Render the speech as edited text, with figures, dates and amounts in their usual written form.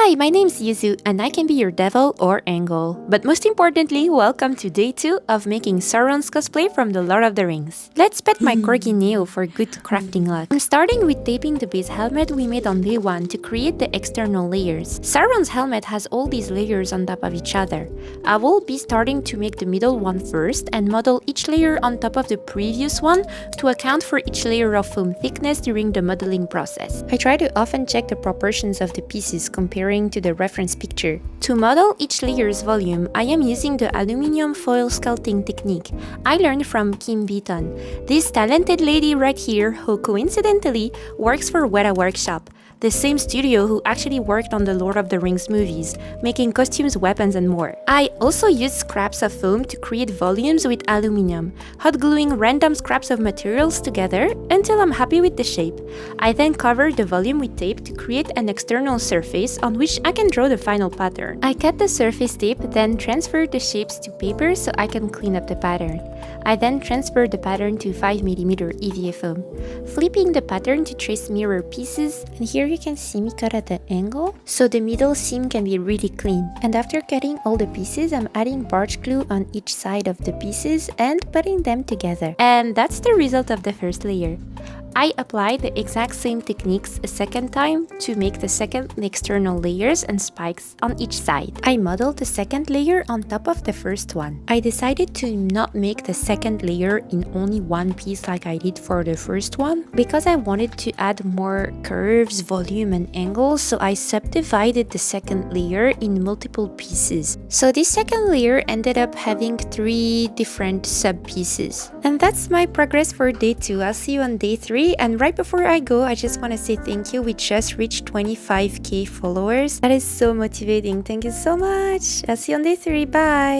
Hi, my name's Yuzu, and I can be your devil or angel. But most importantly, welcome to day 2 of making Sauron's cosplay from the Lord of the Rings. Let's pet my corgi Neo for good crafting luck. I'm starting with taping the base helmet we made on day 1 to create the external layers. Sauron's helmet has all these layers on top of each other. I will be starting to make the middle one first and model each layer on top of the previous one to account for each layer of foam thickness during the modeling process. I try to often check the proportions of the pieces comparing to the reference picture. To model each layer's volume, I am using the aluminum foil sculpting technique I learned from Kim Beaton, this talented lady right here who coincidentally works for Weta Workshop, the same studio who actually worked on the Lord of the Rings movies, making costumes, weapons, and more. I also used scraps of foam to create volumes with aluminum, hot gluing random scraps of materials together until I'm happy with the shape. I then covered the volume with tape to create an external surface on which I can draw the final pattern. I cut the surface tape, then transferred the shapes to paper so I can clean up the pattern. I then transferred the pattern to 5mm EVA foam, flipping the pattern to trace mirror pieces, and here you can see me cut at the angle, so the middle seam can be really clean. And after cutting all the pieces, I'm adding barge glue on each side of the pieces and putting them together. And that's the result of the first layer. I applied the exact same techniques a second time to make the second external layers and spikes on each side. I modeled the second layer on top of the first one. I decided to not make the second layer in only one piece like I did for the first one because I wanted to add more curves, volume, and angles, so I subdivided the second layer in multiple pieces. So this second layer ended up having 3 different sub-pieces. And that's my progress for day 2. I'll see you on day 3. And right before I go, I just want to say thank you. We just reached 25k followers. That is so motivating. Thank you so much. I'll see you on day 3. Bye.